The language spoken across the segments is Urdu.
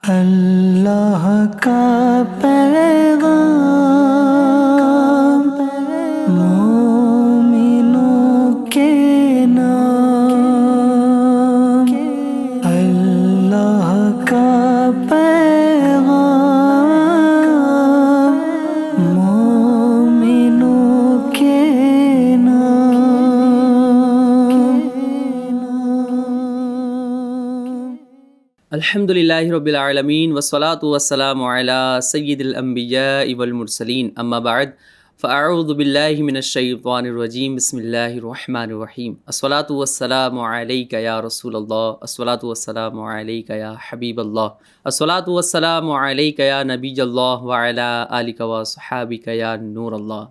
اللہ کا پیغام مومنوں کے نام، اللہ کا پیغام مومنوں کے نام۔ الحمدللہ رب العالمین والصلاة والسلام علی سید الانبیاء والمرسلین، اما بعد فاعوذ باللہ من الشیطان الرجیم، بسم اللہ الرحمن الرحیم۔ الصلاة والسلام علیک یا رسول اللہ، الصلاة والسلام علیک یا حبیب اللہ، الصلاة والسلام علیک یا نبی اللہ وعلی آلک وصحابک یا نور اللہ۔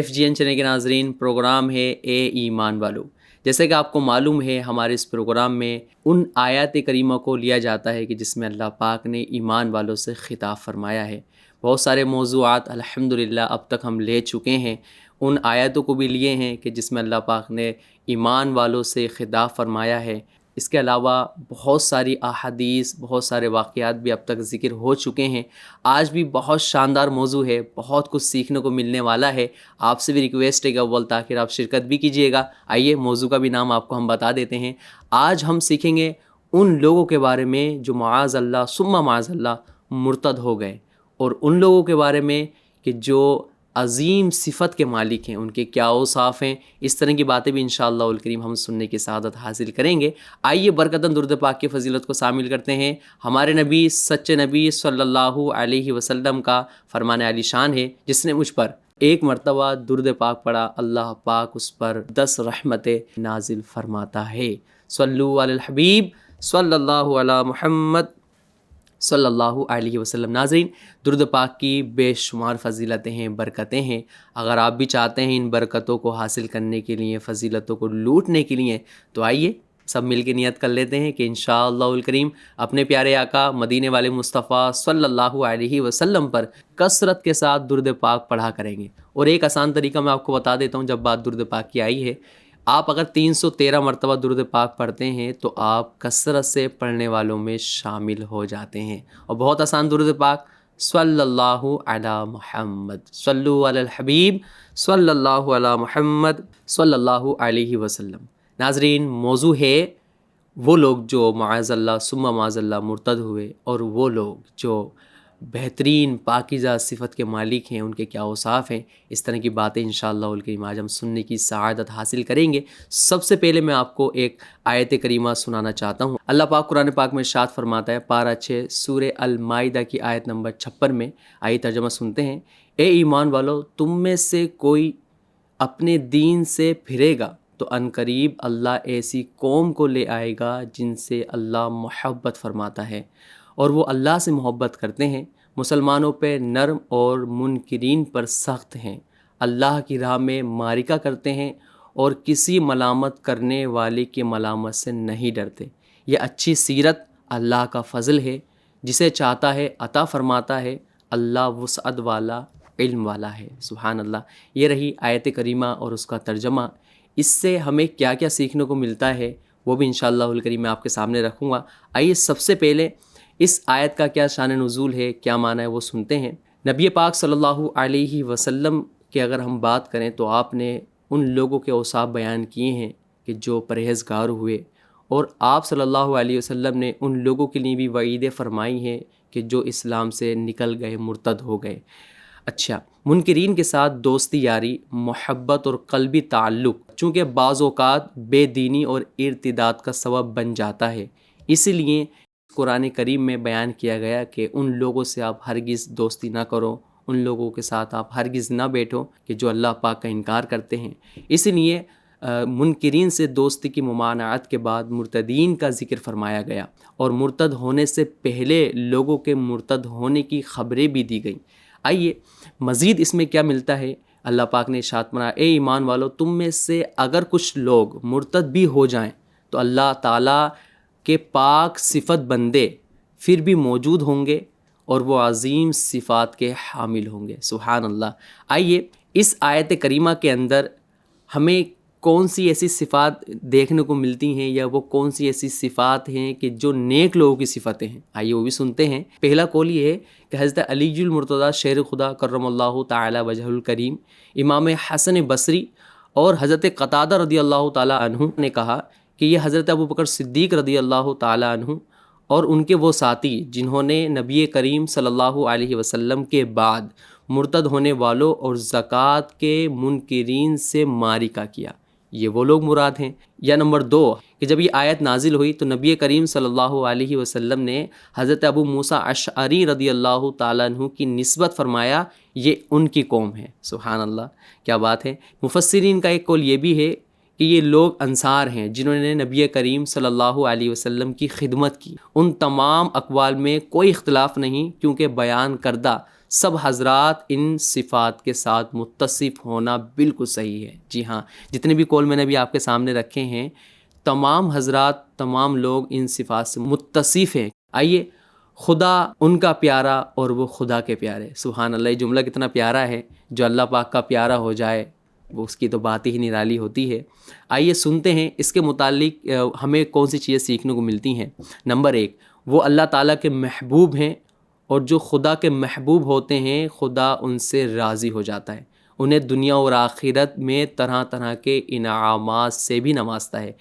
FGN چینل کے ناظرین، پروگرام ہے اے ایمان والو۔ جیسے کہ آپ کو معلوم ہے، ہمارے اس پروگرام میں ان آیات کریمہ کو لیا جاتا ہے کہ جس میں اللہ پاک نے ایمان والوں سے خطاب فرمایا ہے۔ بہت سارے موضوعات الحمدللہ اب تک ہم لے چکے ہیں، ان آیاتوں کو بھی لیے ہیں کہ جس میں اللہ پاک نے ایمان والوں سے خطاب فرمایا ہے۔ اس کے علاوہ بہت ساری احادیث، بہت سارے واقعات بھی اب تک ذکر ہو چکے ہیں۔ آج بھی بہت شاندار موضوع ہے، بہت کچھ سیکھنے کو ملنے والا ہے۔ آپ سے بھی ریکویسٹ ہے کہ اول تاخیر آپ شرکت بھی کیجیے گا۔ آئیے موضوع کا بھی نام آپ کو ہم بتا دیتے ہیں۔ آج ہم سیکھیں گے ان لوگوں کے بارے میں جو معاذ اللہ ثم معاذ اللہ مرتد ہو گئے، اور ان لوگوں کے بارے میں کہ جو عظیم صفت کے مالک ہیں، ان کے کیا اوصاف ہیں۔ اس طرح کی باتیں بھی انشاءاللہ الکریم ہم سننے کی سعادت حاصل کریں گے۔ آئیے برکتاً درود پاک کی فضیلت کو شامل کرتے ہیں۔ ہمارے نبی، سچے نبی صلی اللہ علیہ وسلم کا فرمان عالی شان ہے، جس نے مجھ پر ایک مرتبہ درود پاک پڑھا، اللہ پاک اس پر 10 رحمتیں نازل فرماتا ہے۔ صلو علی الحبیب صلی اللہ علی محمد صلی اللہ علیہ وسلم۔ ناظرین، درود پاک کی بے شمار فضیلتیں ہیں، برکتیں ہیں۔ اگر آپ بھی چاہتے ہیں ان برکتوں کو حاصل کرنے کے لیے، فضیلتوں کو لوٹنے کے لیے، تو آئیے سب مل کے نیت کر لیتے ہیں کہ انشاءاللہ الکریم اپنے پیارے آقا مدینے والے مصطفیٰ صلی اللہ علیہ وسلم پر کثرت کے ساتھ درود پاک پڑھا کریں گے۔ اور ایک آسان طریقہ میں آپ کو بتا دیتا ہوں، جب بات درود پاک کی آئی ہے، آپ اگر 313 مرتبہ درود پاک پڑھتے ہیں تو آپ کثرت سے پڑھنے والوں میں شامل ہو جاتے ہیں۔ اور بہت آسان درود پاک، صلی اللہ علی محمد، صلو علی الحبیب صلی اللہ علی محمد صلی اللہ علیہ وسلم۔ ناظرین، موضوع ہے وہ لوگ جو معاذ اللہ ثم معاذ اللہ مرتد ہوئے، اور وہ لوگ جو بہترین پاکیزہ صفت کے مالک ہیں، ان کے کیا اوصاف ہیں۔ اس طرح کی باتیں انشاءاللہ الکریم آج ہم سننے کی سعادت حاصل کریں گے۔ سب سے پہلے میں آپ کو ایک آیت کریمہ سنانا چاہتا ہوں۔ اللہ پاک قرآن پاک میں ارشاد فرماتا ہے، پارہ 6 سورہ المائدہ کی آیت نمبر 56 میں۔ آئیے ترجمہ سنتے ہیں۔ اے ایمان والو، تم میں سے کوئی اپنے دین سے پھرے گا تو عنقریب اللہ ایسی قوم کو لے آئے گا جن سے اللہ محبت فرماتا ہے، اور وہ اللہ سے محبت کرتے ہیں، مسلمانوں پہ نرم اور منکرین پر سخت ہیں، اللہ کی راہ میں معرکہ کرتے ہیں اور کسی ملامت کرنے والے کی ملامت سے نہیں ڈرتے۔ یہ اچھی سیرت اللہ کا فضل ہے، جسے چاہتا ہے عطا فرماتا ہے، اللہ وسعت والا، علم والا ہے۔ سبحان اللہ۔ یہ رہی آیت کریمہ اور اس کا ترجمہ۔ اس سے ہمیں کیا کیا سیکھنے کو ملتا ہے وہ بھی انشاءاللہ الکریم میں آپ کے سامنے رکھوں گا۔ آئیے سب سے پہلے اس آیت کا کیا شان نزول ہے، کیا معنی ہے، وہ سنتے ہیں۔ نبی پاک صلی اللہ علیہ وسلم کی اگر ہم بات کریں تو آپ نے ان لوگوں کے اوصاف بیان کیے ہیں کہ جو پرہیزگار ہوئے، اور آپ صلی اللہ علیہ وسلم نے ان لوگوں کے لیے بھی وعیدیں فرمائی ہیں کہ جو اسلام سے نکل گئے، مرتد ہو گئے۔ اچھا، منکرین کے ساتھ دوستی یاری، محبت اور قلبی تعلق چونکہ بعض اوقات بے دینی اور ارتداد کا سبب بن جاتا ہے، اسی لیے قرآن کریم میں بیان کیا گیا کہ ان لوگوں سے آپ ہرگز دوستی نہ کرو، ان لوگوں کے ساتھ آپ ہرگز نہ بیٹھو کہ جو اللہ پاک کا انکار کرتے ہیں۔ اسی لیے منکرین سے دوستی کی ممانعت کے بعد مرتدین کا ذکر فرمایا گیا، اور مرتد ہونے سے پہلے لوگوں کے مرتد ہونے کی خبریں بھی دی گئیں۔ آئیے مزید اس میں کیا ملتا ہے۔ اللہ پاک نے ارشاد فرمایا، اے ایمان والو، تم میں سے اگر کچھ لوگ مرتد بھی ہو جائیں تو اللہ تعالیٰ کہ پاک صفت بندے پھر بھی موجود ہوں گے، اور وہ عظیم صفات کے حامل ہوں گے۔ سبحان اللہ۔ آئیے اس آیت کریمہ کے اندر ہمیں کون سی ایسی صفات دیکھنے کو ملتی ہیں یا وہ کون سی ایسی صفات ہیں کہ جو نیک لوگوں کی صفتیں ہیں، آئیے وہ بھی سنتے ہیں۔ پہلا قول یہ ہے کہ حضرت علی المرتضیٰ شیر خدا کرم اللہ تعالی وجہ الکریم، امام حسن بصری اور حضرت قتادہ رضی اللہ تعالی عنہ نے کہا کہ یہ حضرت ابوبکر صدیق رضی اللہ تعالی عنہ اور ان کے وہ ساتھی جنہوں نے نبی کریم صلی اللہ علیہ وسلم کے بعد مرتد ہونے والوں اور زکوٰۃ کے منکرین سے معرکہ کیا، یہ وہ لوگ مراد ہیں۔ یا نمبر 2 کہ جب یہ آیت نازل ہوئی تو نبی کریم صلی اللہ علیہ وسلم نے حضرت ابو موسیٰ اشعری رضی اللہ تعالیٰ عنہ کی نسبت فرمایا یہ ان کی قوم ہے۔ سبحان اللہ، کیا بات ہے۔ مفسرین کا ایک قول یہ بھی ہے کہ یہ لوگ انصار ہیں جنہوں نے نبی کریم صلی اللہ علیہ وسلم کی خدمت کی۔ ان تمام اقوال میں کوئی اختلاف نہیں کیونکہ بیان کردہ سب حضرات ان صفات کے ساتھ متصف ہونا بالکل صحیح ہے۔ جی ہاں، جتنے بھی قول میں نے بھی آپ کے سامنے رکھے ہیں تمام حضرات، تمام لوگ ان صفات سے متصف ہیں۔ آئیے، خدا ان کا پیارا اور وہ خدا کے پیارے۔ سبحان اللہ، یہ جملہ کتنا پیارا ہے، جو اللہ پاک کا پیارا ہو جائے وہ اس کی تو بات ہی نرالی ہوتی ہے۔ آئیے سنتے ہیں اس کے متعلق ہمیں کون سی چیزیں سیکھنے کو ملتی ہیں۔ نمبر 1، وہ اللہ تعالیٰ کے محبوب ہیں، اور جو خدا کے محبوب ہوتے ہیں خدا ان سے راضی ہو جاتا ہے، انہیں دنیا اور آخرت میں طرح طرح کے انعامات سے بھی نوازتا ہے۔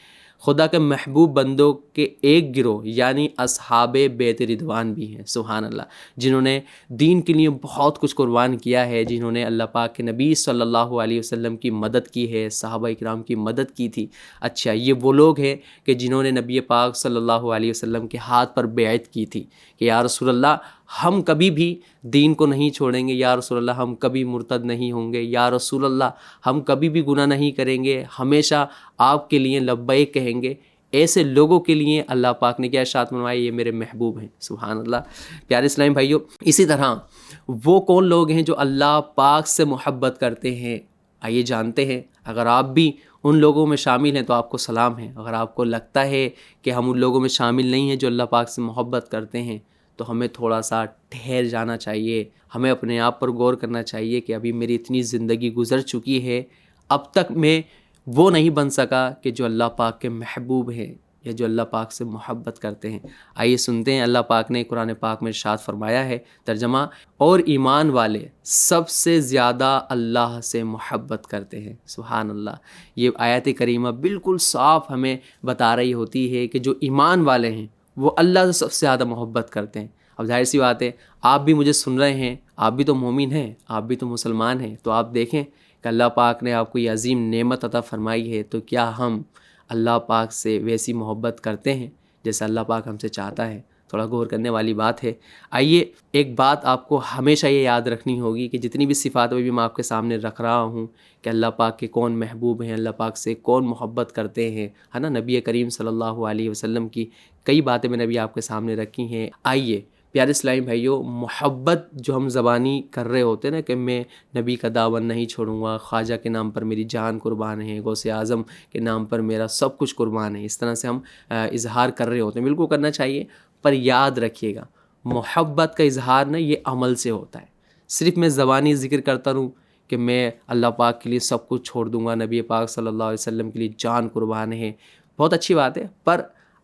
خدا کے محبوب بندوں کے ایک گروہ یعنی اصحاب بیت رضوان بھی ہیں، سبحان اللہ، جنہوں نے دین کے لیے بہت کچھ قربان کیا ہے، جنہوں نے اللہ پاک کے نبی صلی اللہ علیہ وسلم کی مدد کی ہے، صحابہ اکرام کی مدد کی تھی۔ اچھا، یہ وہ لوگ ہیں کہ جنہوں نے نبی پاک صلی اللہ علیہ وسلم کے ہاتھ پر بیعت کی تھی کہ یا رسول اللہ ہم کبھی بھی دین کو نہیں چھوڑیں گے، یا رسول اللہ ہم کبھی مرتد نہیں ہوں گے، یا رسول اللہ ہم کبھی بھی گناہ نہیں کریں گے، ہمیشہ آپ کے لیے لبیک کہیں گے۔ ایسے لوگوں کے لیے اللہ پاک نے کیا ارشاد فرمایا، یہ میرے محبوب ہیں۔ سبحان اللہ، پیارے اسلامی بھائیوں، اسی طرح وہ کون لوگ ہیں جو اللہ پاک سے محبت کرتے ہیں، آئیے جانتے ہیں۔ اگر آپ بھی ان لوگوں میں شامل ہیں تو آپ کو سلام ہے۔ اگر آپ کو لگتا ہے کہ ہم ان لوگوں میں شامل نہیں ہیں جو اللہ پاک سے محبت کرتے ہیں تو ہمیں تھوڑا سا ٹھہر جانا چاہیے، ہمیں اپنے آپ پر غور کرنا چاہیے کہ ابھی میری اتنی زندگی گزر چکی ہے، اب تک میں وہ نہیں بن سکا کہ جو اللہ پاک کے محبوب ہیں یا جو اللہ پاک سے محبت کرتے ہیں۔ آئیے سنتے ہیں، اللہ پاک نے قرآن پاک میں ارشاد فرمایا ہے، ترجمہ، اور ایمان والے سب سے زیادہ اللہ سے محبت کرتے ہیں۔ سبحان اللہ، یہ آیت کریمہ بالکل صاف ہمیں بتا رہی ہوتی ہے کہ جو ایمان والے ہیں وہ اللہ سے سب سے زیادہ محبت کرتے ہیں۔ اب ظاہر سی بات ہے، آپ بھی مجھے سن رہے ہیں، آپ بھی تو مومن ہیں، آپ بھی تو مسلمان ہیں، تو آپ دیکھیں کہ اللہ پاک نے آپ کو یہ عظیم نعمت عطا فرمائی ہے، تو کیا ہم اللہ پاک سے ویسی محبت کرتے ہیں جیسا اللہ پاک ہم سے چاہتا ہے؟ تھوڑا غور کرنے والی بات ہے۔ آئیے، ایک بات آپ کو ہمیشہ یہ یاد رکھنی ہوگی کہ جتنی بھی صفات بھی میں آپ کے سامنے رکھ رہا ہوں کہ اللہ پاک کے کون محبوب ہیں، اللہ پاک سے کون محبت کرتے ہیں، ہے نا، نبی کریم صلی اللہ علیہ وسلم کی کئی باتیں میں نے بھی آپ کے سامنے رکھی ہیں۔ آئیے پیارے اسلامی بھائیوں، محبت جو ہم زبانی کر رہے ہوتے ہیں نا کہ میں نبی کا دامن نہیں چھوڑوں گا، خواجہ کے نام پر میری جان قربان ہے، غوث اعظم کے نام پر میرا سب کچھ قربان ہے، اس طرح سے ہم اظہار کر رہے ہوتے ہیں، بالکل کرنا چاہیے، پر یاد رکھیے گا محبت کا اظہار نا یہ عمل سے ہوتا ہے۔ صرف میں زبانی ذکر کرتا رہوں کہ میں اللہ پاک کے لیے سب کچھ چھوڑ دوں گا، نبی پاک صلی اللہ علیہ وسلم کے لیے جان قربان ہے، بہت اچھی بات ہے، پر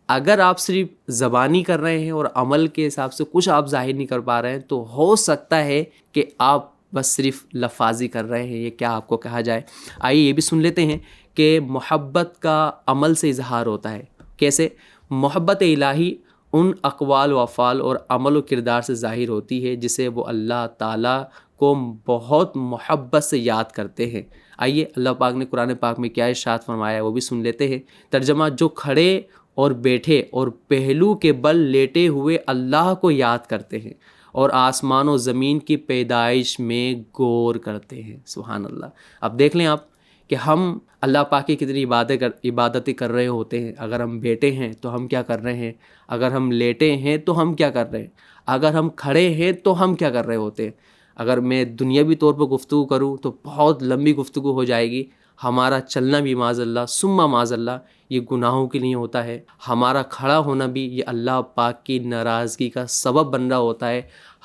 اگر آپ صرف زبانی کر رہے ہیں اور عمل کے حساب سے کچھ آپ ظاہر نہیں کر پا رہے ہیں تو ہو سکتا ہے کہ آپ بس صرف لفاظی کر رہے ہیں، یہ کیا آپ کو کہا جائے۔ آئیے یہ بھی سن لیتے ہیں کہ محبت کا عمل سے اظہار ہوتا ہے۔ کیسے؟ محبت الہی ان اقوال و افعال اور عمل و کردار سے ظاہر ہوتی ہے جسے وہ اللہ تعالیٰ کو بہت محبت سے یاد کرتے ہیں۔ آئیے اللہ پاک نے قرآن پاک میں کیا ارشاد فرمایا ہے وہ بھی سن لیتے ہیں۔ ترجمہ، جو کھڑے اور بیٹھے اور پہلو کے بل لیٹے ہوئے اللہ کو یاد کرتے ہیں اور آسمان و زمین کی پیدائش میں غور کرتے ہیں۔ سبحان اللہ، اب دیکھ لیں آپ کہ ہم اللہ پاک کی کتنی عبادتیں کر رہے ہوتے ہیں۔ اگر ہم بیٹھے ہیں تو ہم کیا کر رہے ہیں، اگر ہم لیٹے ہیں تو ہم کیا کر رہے ہیں، اگر ہم کھڑے ہیں تو ہم کیا کر رہے ہوتے ہیں۔ اگر میں دنیاوی طور پر گفتگو کروں تو بہت لمبی گفتگو ہو جائے گی، ہمارا چلنا بھی معاذ اللہ ثم معاذ اللہ یہ گناہوں کے لیے ہوتا ہے، ہمارا کھڑا ہونا بھی یہ اللہ پاک کی ناراضگی کا سبب بن رہا ہوتا ہے،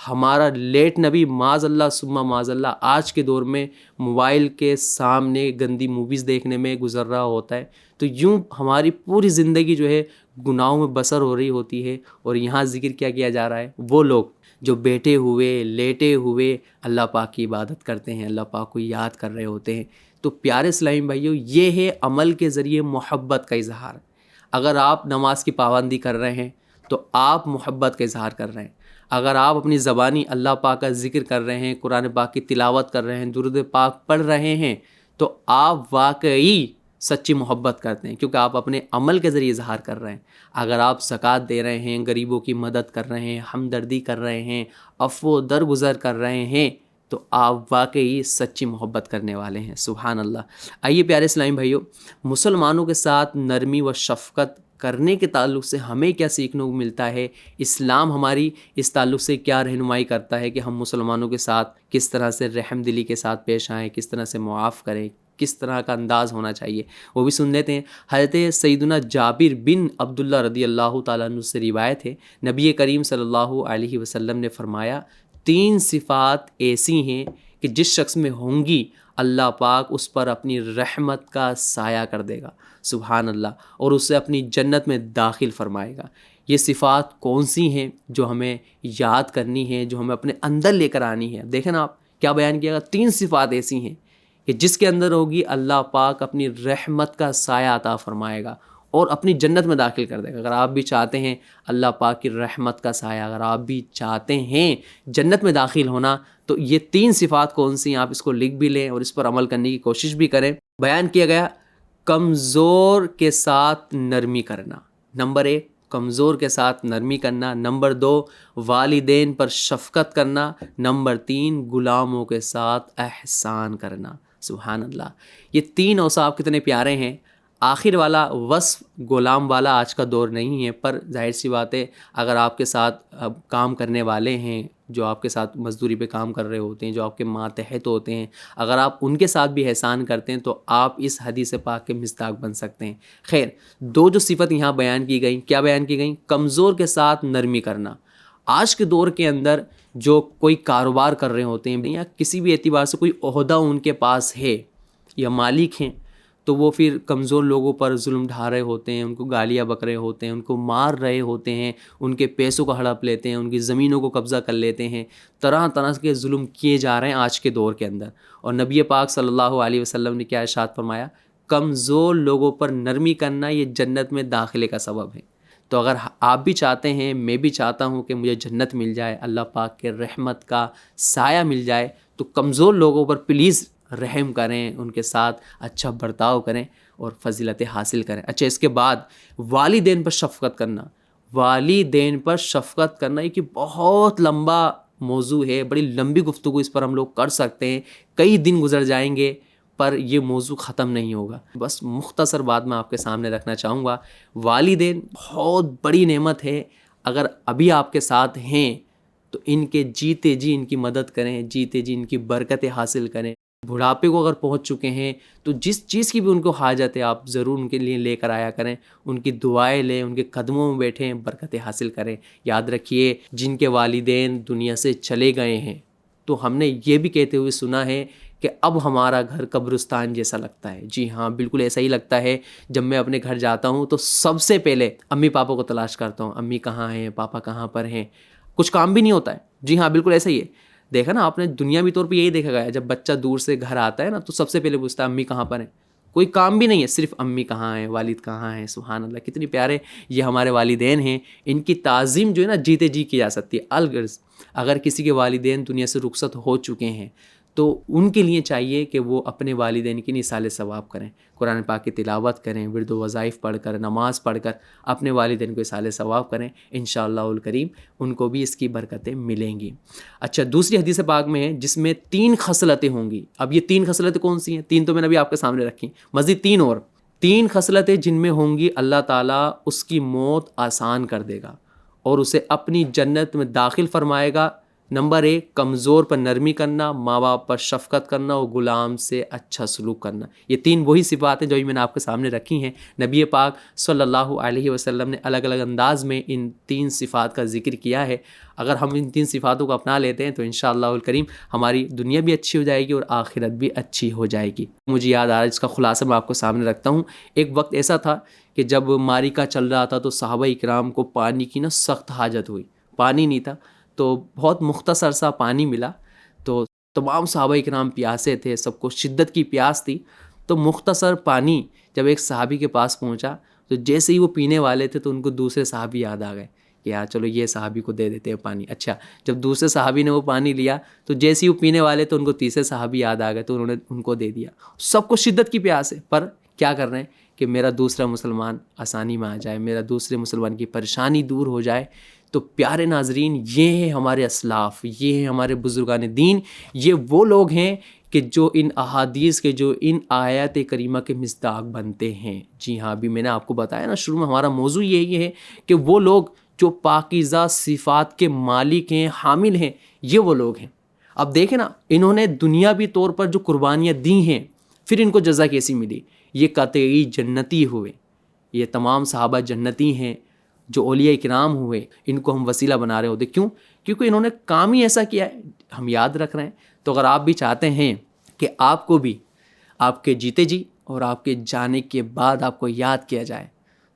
ہمارا لیٹنا بھی معاذ اللہ ثم معاذ اللہ آج کے دور میں موبائل کے سامنے گندی موویز دیکھنے میں گزر رہا ہوتا ہے۔ تو یوں ہماری پوری زندگی جو ہے گناہوں میں بسر ہو رہی ہوتی ہے۔ اور یہاں ذکر کیا جا رہا ہے وہ لوگ جو بیٹھے ہوئے لیٹے ہوئے اللہ پاک کی عبادت کرتے ہیں، اللہ پاک کو یاد کر رہے ہوتے ہیں۔ تو پیارے اسلامی بھائیوں، یہ ہے عمل کے ذریعے محبت کا اظہار۔ اگر آپ نماز کی پابندی کر رہے ہیں تو آپ محبت کا اظہار کر رہے ہیں۔ اگر آپ اپنی زبانی اللہ پاک کا ذکر کر رہے ہیں، قرآن پاک کی تلاوت کر رہے ہیں، درود پاک پڑھ رہے ہیں، تو آپ واقعی سچی محبت کرتے ہیں، کیونکہ آپ اپنے عمل کے ذریعے اظہار کر رہے ہیں۔ اگر آپ زکوٰۃ دے رہے ہیں، غریبوں کی مدد کر رہے ہیں، ہمدردی کر رہے ہیں، عفو و درگزر کر رہے ہیں، تو آپ واقعی سچی محبت کرنے والے ہیں۔ سبحان اللہ۔ آئیے پیارے اسلامی بھائیوں، مسلمانوں کے ساتھ نرمی و شفقت کرنے کے تعلق سے ہمیں کیا سیکھنے کو ملتا ہے؟ اسلام ہماری اس تعلق سے کیا رہنمائی کرتا ہے کہ ہم مسلمانوں کے ساتھ کس طرح سے رحم دلی کے ساتھ پیش آئیں، کس طرح سے معاف کریں، کس طرح کا انداز ہونا چاہیے، وہ بھی سن لیتے ہیں۔ حضرت سیدنا جابر بن عبداللہ رضی اللہ تعالیٰ عنہ سے روایت ہے، نبی کریم صلی اللہ علیہ وسلم نے فرمایا 3 صفات ایسی ہیں کہ جس شخص میں ہوں گی اللہ پاک اس پر اپنی رحمت کا سایہ کر دے گا، سبحان اللہ، اور اسے اپنی جنت میں داخل فرمائے گا۔ یہ صفات کون سی ہیں جو ہمیں یاد کرنی ہیں، جو ہمیں اپنے اندر لے کر آنی ہے؟ دیکھیں نا آپ کیا بیان کیا گا، 3 صفات ایسی ہیں کہ جس کے اندر ہوگی اللہ پاک اپنی رحمت کا سایہ عطا فرمائے گا اور اپنی جنت میں داخل کر دے گا۔ اگر آپ بھی چاہتے ہیں اللہ پاک کی رحمت کا سایہ، اگر آپ بھی چاہتے ہیں جنت میں داخل ہونا، تو یہ 3 صفات کون سی ہیں آپ اس کو لکھ بھی لیں اور اس پر عمل کرنے کی کوشش بھی کریں۔ بیان کیا گیا کمزور کے ساتھ نرمی کرنا، نمبر 1 کمزور کے ساتھ نرمی کرنا، نمبر 2 والدین پر شفقت کرنا، نمبر 3 غلاموں کے ساتھ احسان کرنا۔ سبحان اللہ، یہ 3 اوصاف کتنے پیارے ہیں۔ آخر والا وصف غلام والا آج کا دور نہیں ہے، پر ظاہر سی بات ہے اگر آپ کے ساتھ کام کرنے والے ہیں، جو آپ کے ساتھ مزدوری پہ کام کر رہے ہوتے ہیں، جو آپ کے ماتحت ہوتے ہیں، اگر آپ ان کے ساتھ بھی احسان کرتے ہیں تو آپ اس حدیث پاک کے مصداق بن سکتے ہیں۔ خیر، 2 جو صفت یہاں بیان کی گئیں، کیا بیان کی گئیں؟ کمزور کے ساتھ نرمی کرنا۔ آج کے دور کے اندر جو کوئی کاروبار کر رہے ہوتے ہیں یا کسی بھی اعتبار سے کوئی عہدہ ان کے پاس ہے یا مالک ہیں، تو وہ پھر کمزور لوگوں پر ظلم ڈھا رہے ہوتے ہیں، ان کو گالیاں بک رہے ہوتے ہیں، ان کو مار رہے ہوتے ہیں، ان کے پیسوں کو ہڑپ لیتے ہیں، ان کی زمینوں کو قبضہ کر لیتے ہیں، طرح طرح کے ظلم کیے جا رہے ہیں آج کے دور کے اندر۔ اور نبی پاک صلی اللہ علیہ وسلم نے کیا ارشاد فرمایا؟ کمزور لوگوں پر نرمی کرنا یہ جنت میں داخلے کا سبب ہے۔ تو اگر آپ بھی چاہتے ہیں، میں بھی چاہتا ہوں کہ مجھے جنت مل جائے، اللہ پاک کے رحمت کا سایہ مل جائے، تو کمزور لوگوں پر پلیز رحم کریں، ان کے ساتھ اچھا برتاؤ کریں اور فضیلتیں حاصل کریں۔ اچھا، اس کے بعد والدین پر شفقت کرنا۔ والدین پر شفقت کرنا یہ کہ بہت لمبا موضوع ہے، بڑی لمبی گفتگو اس پر ہم لوگ کر سکتے ہیں، کئی دن گزر جائیں گے، پر یہ موضوع ختم نہیں ہوگا۔ بس مختصر بات میں آپ کے سامنے رکھنا چاہوں گا۔ والدین بہت بڑی نعمت ہے، اگر ابھی آپ کے ساتھ ہیں تو ان کے جیتے جی ان کی مدد کریں، جیتے جی ان کی برکتیں حاصل کریں۔ بڑھاپے کو اگر پہنچ چکے ہیں تو جس چیز کی بھی ان کو حاجت ہے آپ ضرور ان کے لیے لے کر آیا کریں، ان کی دعائیں لیں، ان کے قدموں میں بیٹھیں، برکتیں حاصل کریں۔ یاد رکھیے، جن کے والدین دنیا سے چلے گئے ہیں تو ہم نے یہ بھی کہتے ہوئے سنا ہے کہ اب ہمارا گھر قبرستان جیسا لگتا ہے۔ جی ہاں، بالکل ایسا ہی لگتا ہے۔ جب میں اپنے گھر جاتا ہوں تو سب سے پہلے امی پاپا کو تلاش کرتا ہوں، امی کہاں ہیں، پاپا کہاں پر ہیں۔ کچھ کام بھی نہیں ہوتا ہے۔ جی ہاں، بالکل ایسا ہی ہے۔ دیکھا نا آپ نے، دنیاوی طور پہ یہی دیکھا گیا ہے، جب بچہ دور سے گھر آتا ہے نا تو سب سے پہلے پوچھتا ہے امی کہاں پر ہیں۔ کوئی کام بھی نہیں ہے، صرف امی کہاں ہیں، والد کہاں ہیں۔ سبحان اللہ، کتنی پیارے یہ ہمارے والدین ہیں۔ ان کی تعظیم جو ہے نا جیتے جی کی جا سکتی ہے۔ الغرض اگر کسی کے والدین دنیا سے رخصت ہو چکے ہیں تو ان کے لیے چاہیے کہ وہ اپنے والدین کی نثال ثواب کریں، قرآن پاک کی تلاوت کریں، ورد و وظائف پڑھ کر، نماز پڑھ کر اپنے والدین کو نثال ثواب کریں، انشاءاللہ الکریم ان کو بھی اس کی برکتیں ملیں گی۔ اچھا، دوسری حدیث پاک میں ہے جس میں 3 خصلتیں ہوں گی۔ اب یہ 3 خصلتیں کون سی ہیں؟ 3 تو میں نے ابھی آپ کے سامنے رکھی، مزید 3 اور 3 خصلتیں جن میں ہوں گی اللہ تعالیٰ اس کی موت آسان کر دے گا اور اسے اپنی جنت میں داخل فرمائے گا۔ نمبر 1 کمزور پر نرمی کرنا، ماں باپ پر شفقت کرنا اور غلام سے اچھا سلوک کرنا۔ یہ 3 وہی صفات ہیں جو میں نے آپ کے سامنے رکھی ہیں۔ نبی پاک صلی اللہ علیہ وسلم نے الگ الگ انداز میں ان 3 صفات کا ذکر کیا ہے۔ اگر ہم ان 3 صفاتوں کو اپنا لیتے ہیں تو انشاءاللہ الکریم ہماری دنیا بھی اچھی ہو جائے گی اور آخرت بھی اچھی ہو جائے گی۔ مجھے یاد آ رہا ہے، اس کا خلاصہ میں آپ کو سامنے رکھتا ہوں۔ ایک وقت ایسا تھا کہ جب معرکہ چل رہا تھا تو صحابہ اکرام کو پانی کی سخت حاجت ہوئی، پانی نہیں تھا، تو بہت مختصر سا پانی ملا، تو تمام صحابہ اکرام پیاسے تھے، سب کو شدت کی پیاس تھی۔ تو مختصر پانی جب ایک صحابی کے پاس پہنچا تو جیسے ہی وہ پینے والے تھے تو ان کو دوسرے صحابی یاد آ گئے کہ یار چلو یہ صحابی کو دے دیتے ہیں پانی۔ اچھا، جب دوسرے صحابی نے وہ پانی لیا تو جیسے ہی وہ پینے والے تو ان کو تیسرے صحابی یاد آ گئے تو انہوں نے ان کو دے دیا۔ سب کو شدت کی پیاس ہے، پر کیا کر رہے ہیں کہ میرا دوسرا مسلمان آسانی میں آ جائے، میرا دوسرے مسلمان کی پریشانی دور ہو جائے۔ تو پیارے ناظرین، یہ ہیں ہمارے اسلاف، یہ ہیں ہمارے بزرگان دین، یہ وہ لوگ ہیں کہ جو ان احادیث کے، جو ان آیات کریمہ کے مصداق بنتے ہیں۔ جی ہاں، ابھی میں نے آپ کو بتایا نا شروع میں، ہمارا موضوع یہی ہے کہ وہ لوگ جو پاکیزہ صفات کے مالک ہیں، حامل ہیں، یہ وہ لوگ ہیں۔ اب دیکھیں نا، انہوں نے دنیاوی طور پر جو قربانیاں دی ہیں، پھر ان کو جزا کیسی ملی؟ یہ قطعی جنتی ہوئے، یہ تمام صحابہ جنتی ہیں۔ جو اولیاء کرام ہوئے، ان کو ہم وسیلہ بنا رہے ہوتے، کیوں؟ کیونکہ انہوں نے کام ہی ایسا کیا ہے، ہم یاد رکھ رہے ہیں۔ تو اگر آپ بھی چاہتے ہیں کہ آپ کو بھی آپ کے جیتے جی اور آپ کے جانے کے بعد آپ کو یاد کیا جائے،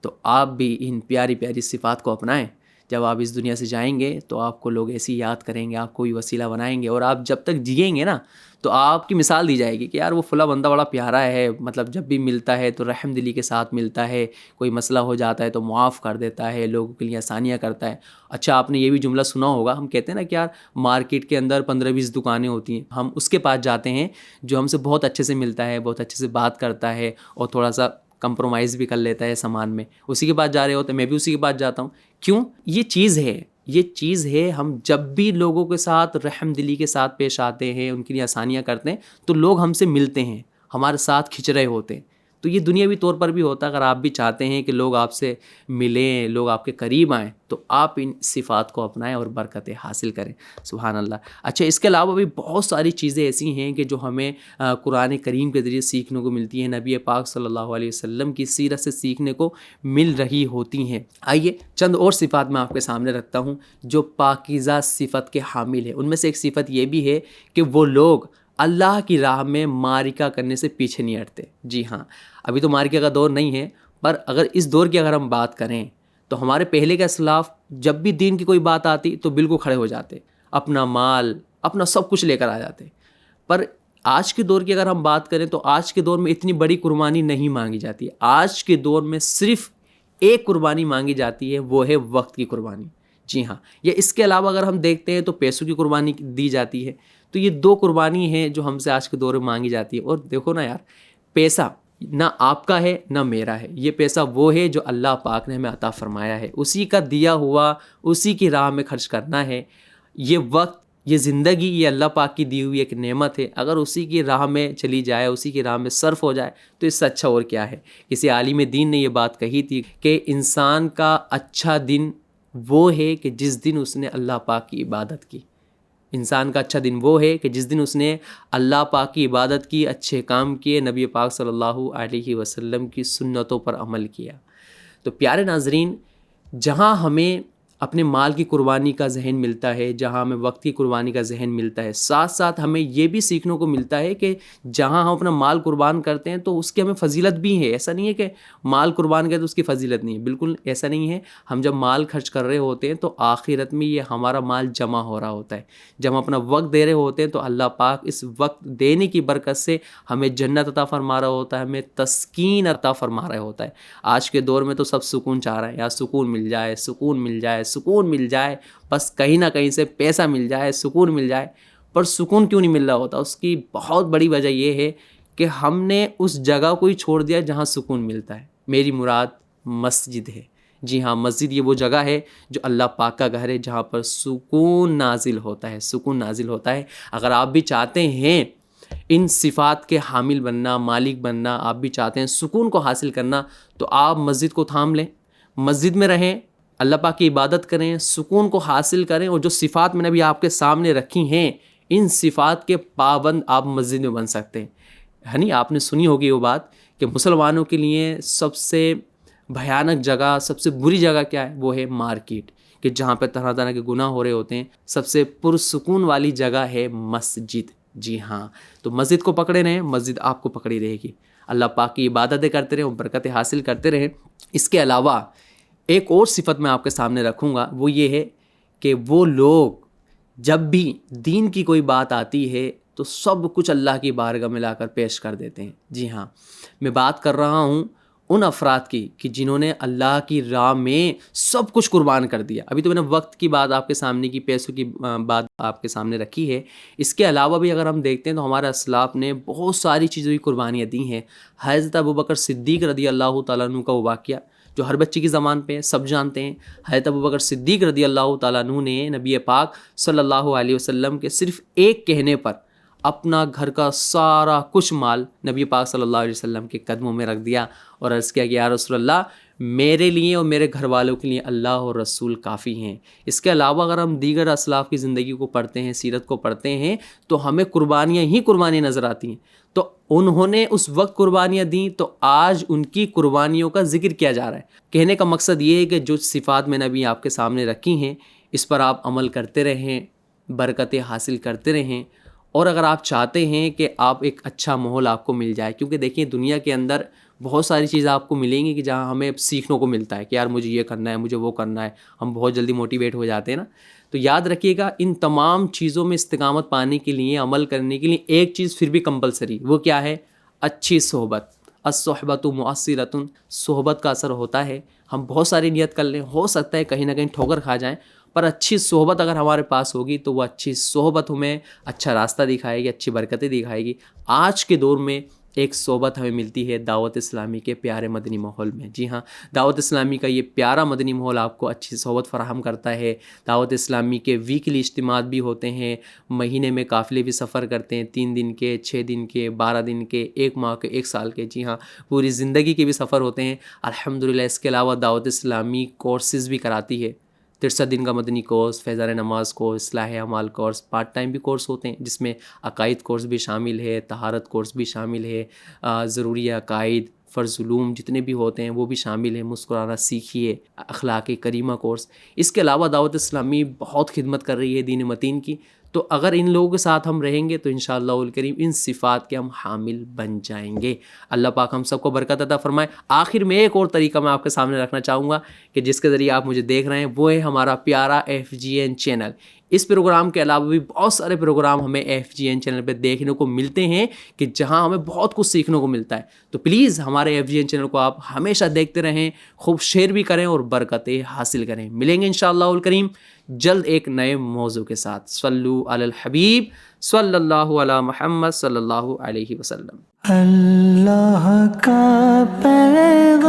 تو آپ بھی ان پیاری پیاری صفات کو اپنائیں۔ جب آپ اس دنیا سے جائیں گے تو آپ کو لوگ ایسی یاد کریں گے، آپ کو بھی وسیلہ بنائیں گے، اور آپ جب تک جئیں گے نا تو آپ کی مثال دی جائے گی کہ یار وہ فلاں بندہ بڑا پیارا ہے، مطلب جب بھی ملتا ہے تو رحم دلی کے ساتھ ملتا ہے، کوئی مسئلہ ہو جاتا ہے تو معاف کر دیتا ہے، لوگوں کے لیے آسانیاں کرتا ہے۔ اچھا، آپ نے یہ بھی جملہ سنا ہوگا، ہم کہتے ہیں نا کہ یار مارکیٹ کے اندر 15-20 دکانیں ہوتی ہیں، ہم اس کے پاس جاتے ہیں جو ہم سے بہت اچھے سے ملتا ہے، بہت اچھے سے بات کرتا ہے اور تھوڑا سا کمپرومائز بھی کر لیتا ہے سامان میں، اسی کے پاس جا رہے ہوتے ہیں، میں بھی اسی کے پاس جاتا ہوں۔ کیوں؟ یہ چیز ہے، ہم جب بھی لوگوں کے ساتھ رحم دلی کے ساتھ پیش آتے ہیں، ان کے لیے آسانیاں کرتے ہیں، تو لوگ ہم سے ملتے ہیں، ہمارے ساتھ کھنچ رہے ہوتے ہیں۔ تو یہ دنیاوی طور پر بھی ہوتا ہے۔ اگر آپ بھی چاہتے ہیں کہ لوگ آپ سے ملیں، لوگ آپ کے قریب آئیں، تو آپ ان صفات کو اپنائیں اور برکتیں حاصل کریں۔ سبحان اللہ۔ اچھا، اس کے علاوہ بھی بہت ساری چیزیں ایسی ہیں کہ جو ہمیں قرآن کریم کے ذریعے سیکھنے کو ملتی ہیں، نبی پاک صلی اللہ علیہ وسلم کی سیرت سے سیکھنے کو مل رہی ہوتی ہیں۔ آئیے چند اور صفات میں آپ کے سامنے رکھتا ہوں جو پاکیزہ صفت کے حامل ہیں۔ ان میں سے ایک صفت یہ بھی ہے کہ وہ لوگ اللہ کی راہ میں معرکہ کرنے سے پیچھے نہیں ہٹتے۔ جی ہاں، ابھی تو معرکہ کا دور نہیں ہے، پر اگر اس دور کی اگر ہم بات کریں تو ہمارے پہلے کے اسلاف جب بھی دین کی کوئی بات آتی تو بالکل کھڑے ہو جاتے، اپنا مال، اپنا سب کچھ لے کر آ جاتے۔ پر آج کے دور کی اگر ہم بات کریں تو آج کے دور میں اتنی بڑی قربانی نہیں مانگی جاتی۔ آج کے دور میں صرف ایک قربانی مانگی جاتی ہے، وہ ہے وقت کی قربانی۔ جی ہاں، یا اس کے علاوہ اگر ہم دیکھتے ہیں تو پیسوں کی قربانی دی جاتی ہے۔ تو یہ 2 قربانی ہیں جو ہم سے آج کے دور میں مانگی جاتی ہے۔ اور دیکھو نا یار، پیسہ نہ آپ کا ہے نہ میرا ہے، یہ پیسہ وہ ہے جو اللہ پاک نے ہمیں عطا فرمایا ہے، اسی کا دیا ہوا، اسی کی راہ میں خرچ کرنا ہے۔ یہ وقت، یہ زندگی، یہ اللہ پاک کی دی ہوئی ایک نعمت ہے، اگر اسی کی راہ میں چلی جائے، اسی کی راہ میں صرف ہو جائے تو اس سے اچھا اور کیا ہے۔ کسی عالم دین نے یہ بات کہی تھی کہ انسان کا اچھا دن وہ ہے کہ جس دن اس نے اللہ پاک کی عبادت کی۔ انسان کا اچھا دن وہ ہے کہ جس دن اس نے اللہ پاک کی عبادت کی، اچھے کام کیے، نبی پاک صلی اللہ علیہ وسلم کی سنتوں پر عمل کیا۔ تو پیارے ناظرین، جہاں ہمیں اپنے مال کی قربانی کا ذہن ملتا ہے، جہاں ہمیں وقت کی قربانی کا ذہن ملتا ہے، ساتھ ساتھ ہمیں یہ بھی سیکھنے کو ملتا ہے کہ جہاں ہم اپنا مال قربان کرتے ہیں تو اس کی ہمیں فضیلت بھی ہے۔ ایسا نہیں ہے کہ مال قربان کرے تو اس کی فضیلت نہیں ہے، بالکل ایسا نہیں ہے۔ ہم جب مال خرچ کر رہے ہوتے ہیں تو آخرت میں یہ ہمارا مال جمع ہو رہا ہوتا ہے۔ جب ہم اپنا وقت دے رہے ہوتے ہیں تو اللہ پاک اس وقت دینے کی برکت سے ہمیں جنت عطا فرما رہا ہوتا ہے، ہمیں تسکین عطا فرما رہا ہوتا ہے۔ آج کے دور میں تو سب سکون چاہ رہے ہیں، یا سکون مل جائے، سکون مل جائے، سکون مل جائے، بس کہیں نہ کہیں سے پیسہ مل جائے، سکون مل جائے۔ پر سکون کیوں نہیں مل رہا ہوتا؟ اس کی بہت بڑی وجہ یہ ہے کہ ہم نے اس جگہ کو ہی چھوڑ دیا جہاں سکون ملتا ہے۔ میری مراد مسجد ہے۔ جی ہاں، مسجد یہ وہ جگہ ہے جو اللہ پاک کا گھر ہے، جہاں پر سکون نازل ہوتا ہے، سکون نازل ہوتا ہے۔ اگر آپ بھی چاہتے ہیں ان صفات کے حامل بننا، مالک بننا، آپ بھی چاہتے ہیں سکون کو حاصل کرنا، تو آپ مسجد کو تھام لیں، مسجد میں رہیں، اللہ پاک کی عبادت کریں، سکون کو حاصل کریں، اور جو صفات میں نے ابھی آپ کے سامنے رکھی ہیں ان صفات کے پابند آپ مسجد میں بن سکتے ہیں. یعنی آپ نے سنی ہوگی وہ بات کہ مسلمانوں کے لیے سب سے بھیانک جگہ، سب سے بری جگہ کیا ہے؟ وہ ہے مارکیٹ، کہ جہاں پہ طرح طرح کے گناہ ہو رہے ہوتے ہیں. سب سے پرسکون والی جگہ ہے مسجد. جی ہاں، تو مسجد کو پکڑے رہیں، مسجد آپ کو پکڑی رہے گی. اللہ پاک کی عبادتیں کرتے رہیں، برکتیں حاصل کرتے رہیں. اس کے علاوہ ایک اور صفت میں آپ کے سامنے رکھوں گا، وہ یہ ہے کہ وہ لوگ جب بھی دین کی کوئی بات آتی ہے تو سب کچھ اللہ کی بارگاہ میں لا کر پیش کر دیتے ہیں. جی ہاں، میں بات کر رہا ہوں ان افراد کی کہ جنہوں نے اللہ کی راہ میں سب کچھ قربان کر دیا. ابھی تو میں نے وقت کی بات آپ کے سامنے کی، پیسوں کی بات آپ کے سامنے رکھی ہے. اس کے علاوہ بھی اگر ہم دیکھتے ہیں تو ہمارے اسلاف نے بہت ساری چیزوں کی قربانیاں دی ہیں. حضرت ابوبکر صدیق رضی اللہ تعالیٰ عنہ کا وہ واقعہ جو ہر بچے کی زبان پہ سب جانتے ہیں. حضرت ابوبکر صدیق رضی اللہ تعالیٰ عنہ نے نبی پاک صلی اللہ علیہ وسلم کے صرف ایک کہنے پر اپنا گھر کا سارا کچھ مال نبی پاک صلی اللہ علیہ وسلم کے قدموں میں رکھ دیا اور عرض کیا کہ یا رسول اللہ، میرے لیے اور میرے گھر والوں کے لیے اللہ اور رسول کافی ہیں. اس کے علاوہ اگر ہم دیگر اسلاف کی زندگی کو پڑھتے ہیں، سیرت کو پڑھتے ہیں، تو ہمیں قربانیاں ہی قربانیاں نظر آتی ہیں. تو انہوں نے اس وقت قربانیاں دیں تو آج ان کی قربانیوں کا ذکر کیا جا رہا ہے. کہنے کا مقصد یہ ہے کہ جو صفات میں نے ابھی آپ کے سامنے رکھی ہیں اس پر آپ عمل کرتے رہیں، برکتیں حاصل کرتے رہیں. اور اگر آپ چاہتے ہیں کہ آپ ایک اچھا ماحول آپ کو مل جائے، کیونکہ دیکھیں دنیا کے اندر بہت ساری چیزیں آپ کو ملیں گی کہ جہاں ہمیں سیکھنے کو ملتا ہے کہ یار مجھے یہ کرنا ہے، مجھے وہ کرنا ہے. ہم بہت جلدی موٹیویٹ ہو جاتے ہیں نا. تو یاد رکھیے گا ان تمام چیزوں میں استقامت پانے کے لیے، عمل کرنے کے لیے ایک چیز پھر بھی کمپلسری، وہ کیا ہے؟ اچھی صحبت. الصحبۃ مؤثرۃ، صحبت کا اثر ہوتا ہے. ہم بہت ساری نیت کر لیں، ہو سکتا ہے کہیں نہ کہیں ٹھوکر کھا جائیں، پر اچھی صحبت اگر ہمارے پاس ہوگی تو وہ اچھی صحبت ہمیں اچھا راستہ دکھائے گی، اچھی برکتیں دکھائے گی. آج کے دور میں ایک صحبت ہمیں ملتی ہے دعوت اسلامی کے پیارے مدنی ماحول میں. جی ہاں، دعوت اسلامی کا یہ پیارا مدنی ماحول آپ کو اچھی صحبت فراہم کرتا ہے. دعوت اسلامی کے ویکلی اجتماعات بھی ہوتے ہیں، مہینے میں قافلے بھی سفر کرتے ہیں، 3 دن کے، 6 دن کے، 12 دن کے، 1 ماہ کے، 1 سال کے. جی ہاں، پوری زندگی کے بھی سفر ہوتے ہیں الحمدللہ. اس کے علاوہ دعوت اسلامی کورسز بھی کراتی ہے، 63 دن کا مدنی کورس، فیضان نماز کورس، اصلاح اعمال کورس، پارٹ ٹائم بھی کورس ہوتے ہیں جس میں عقائد کورس بھی شامل ہے، طہارت کورس بھی شامل ہے، ضروری عقائد، فرض علوم جتنے بھی ہوتے ہیں وہ بھی شامل ہیں. مسکرانا سیکھیے، اخلاق کریمہ کورس. اس کے علاوہ دعوت اسلامی بہت خدمت کر رہی ہے دین متین کی. تو اگر ان لوگوں کے ساتھ ہم رہیں گے تو انشاءاللہ الکریم ان صفات کے ہم حامل بن جائیں گے. اللہ پاک ہم سب کو برکت عطا فرمائے. آخر میں ایک اور طریقہ میں آپ کے سامنے رکھنا چاہوں گا کہ جس کے ذریعے آپ مجھے دیکھ رہے ہیں، وہ ہے ہمارا پیارا FGN چینل. اس پروگرام کے علاوہ بھی بہت سارے پروگرام ہمیں FGN چینل پہ دیکھنے کو ملتے ہیں کہ جہاں ہمیں بہت کچھ سیکھنے کو ملتا ہے. تو پلیز ہمارے FGN چینل کو آپ ہمیشہ دیکھتے رہیں، خوب شیئر بھی کریں اور برکتیں حاصل کریں. ملیں گے انشاءاللہ الکریم جلد ایک نئے موضوع کے ساتھ. صلو علی الحبیب صلی اللہ علی محمد صلی اللہ علیہ وسلم. اللہ کا پیغام